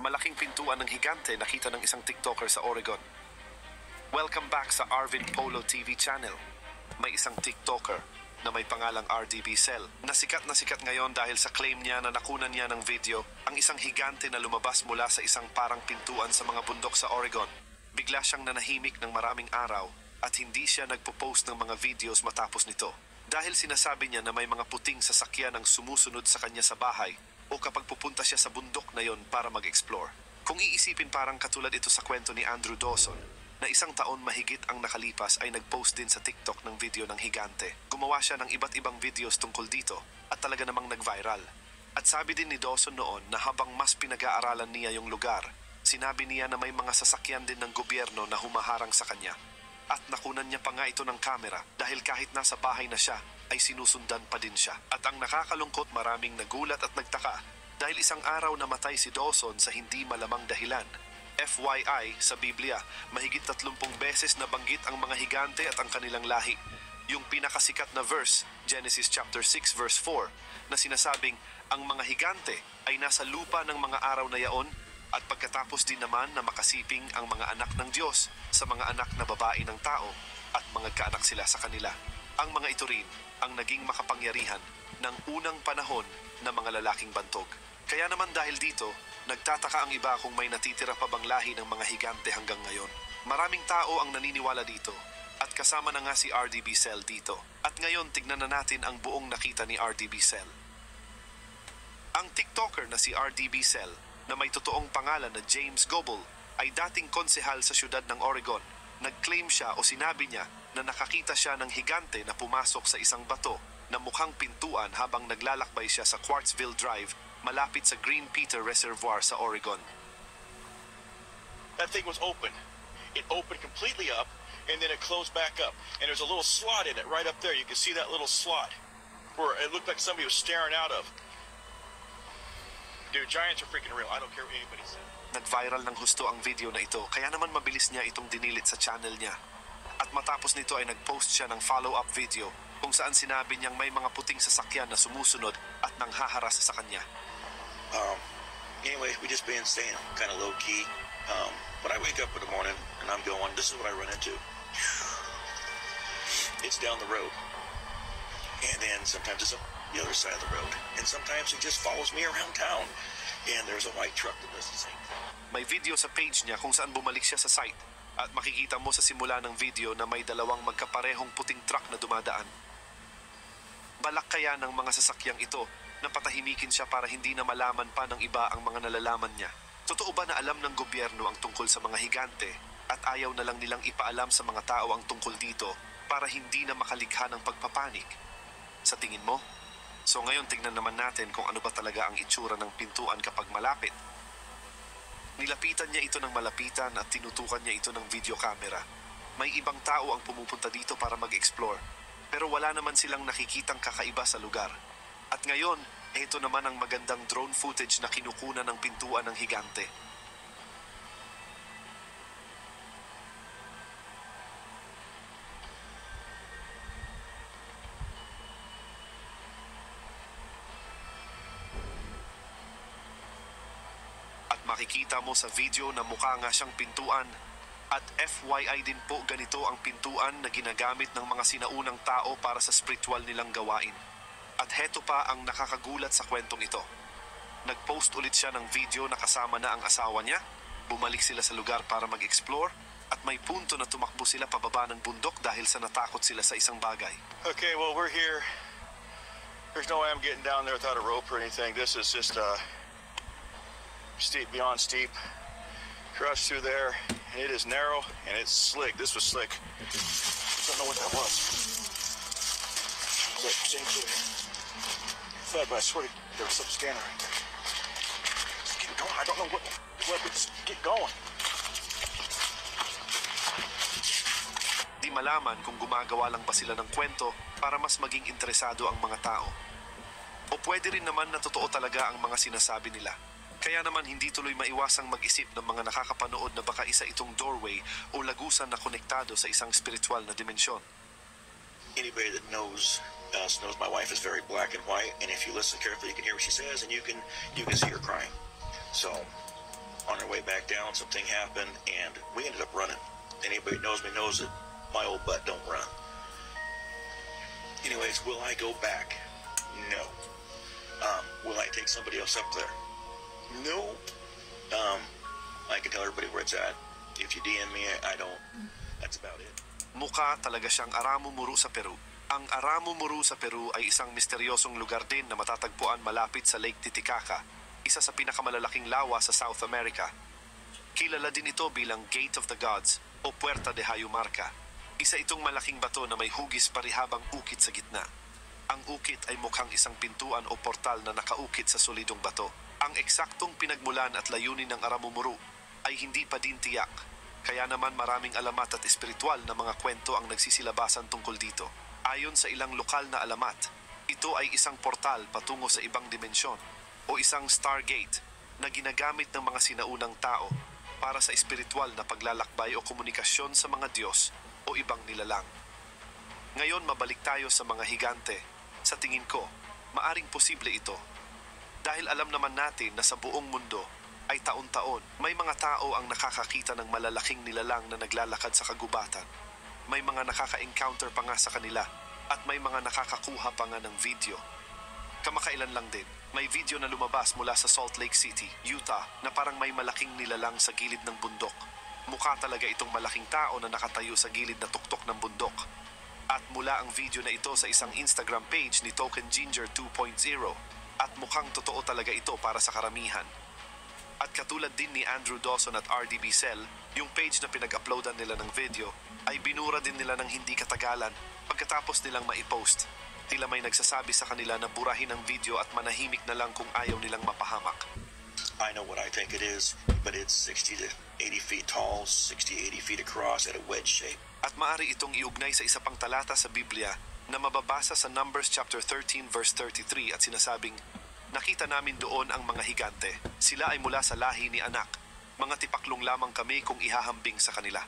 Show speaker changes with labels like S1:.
S1: Malaking pintuan ng higante nakita ng isang TikToker sa Oregon. Welcome back sa Arvin Polo TV channel. May isang TikToker na may pangalang RDB Cell na sikat ngayon dahil sa claim niya na nakunan niya ng video ang isang higante na lumabas mula sa isang parang pintuan sa mga bundok sa Oregon. Bigla siyang nanahimik ng maraming araw at hindi siya nagpo-post ng mga videos matapos nito. Dahil sinasabi niya na may mga puting sasakyan ang sumusunod sa kanya sa bahay o kapag pupunta siya sa bundok na yon para mag-explore. Kung iisipin parang katulad ito sa kwento ni Andrew Dawson na isang taon mahigit ang nakalipas ay nag-post din sa TikTok ng video ng higante. Gumawa siya ng iba't ibang videos tungkol dito at talaga namang nag-viral. At sabi din ni Dawson noon na habang mas pinag-aaralan niya yung lugar, sinabi niya na may mga sasakyan din ng gobyerno na humaharang sa kanya. At nakunan niya pa nga ito ng kamera dahil kahit nasa bahay na siya ay sinusundan pa din siya. At ang nakakalungkot, maraming nagulat at nagtaka dahil isang araw namatay si Dawson sa hindi malamang dahilan. FYI, sa Biblia, mahigit 30 beses nabanggit ang mga higante at ang kanilang lahi. Yung pinakasikat na verse, Genesis chapter 6 verse 4, na sinasabing ang mga higante ay nasa lupa ng mga araw na yaon at pagkatapos din naman na makasiping ang mga anak ng Diyos sa mga anak na babae ng tao at mga kaanak sila sa kanila. Ang mga ito rin ang naging makapangyarihan ng unang panahon na mga lalaking bantog. Kaya naman dahil dito, nagtataka ang iba kung may natitira pa bang lahi ng mga higante hanggang ngayon. Maraming tao ang naniniwala dito at kasama na nga si RDB Cell dito. At ngayon tignan na natin ang buong nakita ni RDB Cell. Ang TikToker na si RDB Cell na may totoong pangalan na James Goble ay dating konsehal sa siyudad ng Oregon. Nag-claim siya o sinabi niya na nakakita siya ng higante na pumasok sa isang bato na mukhang pintuan habang naglalakbay siya sa Quartzville Drive malapit sa Green Peter Reservoir sa Oregon.
S2: That thing was open. It opened completely up and then it closed back up. And there's a little slot in it right up there. You can see that little slot where it looked like somebody was staring out of. Dude, giants are freaking real. I don't care what anybody says.
S1: Nag-viral ng husto ang video na ito, kaya naman mabilis niya itong dinilit sa channel niya. At matapos nito ay nag-post siya ng follow-up video kung saan sinabi niyang may mga puting sasakyan na sumusunod at nanghaharas sa kanya.
S3: Anyway, we just been staying kind of low-key. When I wake up in the morning and I'm going, this is what I run into. It's down the road. And then sometimes it's up the other side of the road. And sometimes it just follows me around town. And there's a white truck that does the same thing.
S1: May video sa page niya kung saan bumalik siya sa site. At makikita mo sa simula ng video na may dalawang magkaparehong puting truck na dumadaan. Balak kaya ng mga sasakyang ito na patahimikin siya para hindi na malaman pa ng iba ang mga nalalaman niya? Totoo ba na alam ng gobyerno ang tungkol sa mga higante at ayaw na lang nilang ipaalam sa mga tao ang tungkol dito para hindi na makalikha ng pagpapanik? Sa tingin mo? So ngayon tignan naman natin kung ano ba talaga ang itsura ng pintuan kapag malapit. Nilapitan niya ito ng malapitan at tinutukan niya ito ng video camera. May ibang tao ang pumupunta dito para mag-explore, pero wala naman silang nakikitang kakaiba sa lugar. At ngayon, ito naman ang magandang drone footage na kinukunan ng pintuan ng higante. At makikita mo sa video na mukha nga siyang pintuan. At FYI din po, ganito ang pintuan na ginagamit ng mga sinaunang tao para sa spiritual nilang gawain. At heto pa ang nakakagulat sa kwentong ito. Nag-post ulit siya ng video na kasama na ang asawa niya. Bumalik sila sa lugar para mag-explore. At may punto na tumakbo sila pababa ng bundok dahil sa natakot sila sa isang bagay.
S2: Okay, well, we're here. There's no way I'm getting down there without a rope or anything. This is just steep, beyond steep. Crush through there. And it is narrow and it's slick. This was slick. Don't know what that was. Look, same here. Fed, but I swear to there was some scanner right there. Just keep going. I don't know what but just get going.
S1: Di malaman kung gumagawa lang ba sila ng kwento para mas maging interesado ang mga tao. O pwede rin naman na totoo talaga ang mga sinasabi nila. Kaya naman hindi tuloy maiwasang mag-isip ng mga nakakapanood na baka isa itong doorway o lagusan na konektado sa isang spiritual na dimensyon.
S3: Anybody that knows us knows my wife is very black and white, and if you listen carefully, you can hear what she says, and you can see her crying. So On our way back down, something happened, and we ended up running. Anybody who knows me knows that my old butt don't run. Anyways, will I go back? No. Will I take somebody else up there? No. I can tell everybody where it's at. If you DM me, I don't. That's about it.
S1: Mukha talaga siyang Aramumuru sa Peru. Ang Aramumuru sa Peru ay isang misteryosong lugar din na matatagpuan malapit sa Lake Titicaca, isa sa pinakamalalaking lawa sa South America. Kilala din ito bilang Gate of the Gods o Puerta de Hayumarca. Isa itong malaking bato na may hugis parihabang ukit sa gitna. Ang ukit ay mukhang isang pintuan o portal na nakaukit sa solidong bato. Ang eksaktong pinagmulan at layunin ng Aramumuru ay hindi pa din tiyak. Kaya naman maraming alamat at espiritual na mga kwento ang nagsisilabasan tungkol dito. Ayon sa ilang lokal na alamat, ito ay isang portal patungo sa ibang dimensyon o isang stargate na ginagamit ng mga sinaunang tao para sa espiritual na paglalakbay o komunikasyon sa mga Diyos o ibang nilalang. Ngayon mabalik tayo sa mga higante. Sa tingin ko, maaring posible ito. Dahil alam naman natin na sa buong mundo ay taon-taon may mga tao ang nakakakita ng malalaking nilalang na naglalakad sa kagubatan. May mga nakaka-encounter pa nga sa kanila at may mga nakakakuha pa nga ng video. Kamakailan lang din, may video na lumabas mula sa Salt Lake City, Utah na parang may malaking nilalang sa gilid ng bundok. Mukha talaga itong malaking tao na nakatayo sa gilid na tuktok ng bundok. At mula ang video na ito sa isang Instagram page ni Token Ginger 2.0 at mukhang totoo talaga ito para sa karamihan. At katulad din ni Andrew Dawson at RDB Cell, yung page na pinag-uploadan nila ng video ay binura din nila ng hindi katagalan pagkatapos nilang maipost. Tila may nagsasabi sa kanila na burahin ang video at manahimik na lang kung ayaw nilang mapahamak.
S3: I know what I think it is, but it's 60 to 80 feet tall, 60, 80 feet across at a wedge shape.
S1: At maaari itong iugnay sa isa pang talata sa Biblia na mababasa sa Numbers chapter 13 verse 33 at sinasabing, nakita namin doon ang mga higante. Sila ay mula sa lahi ni Anak. Mga tipaklong lamang kami kung ihahambing sa kanila.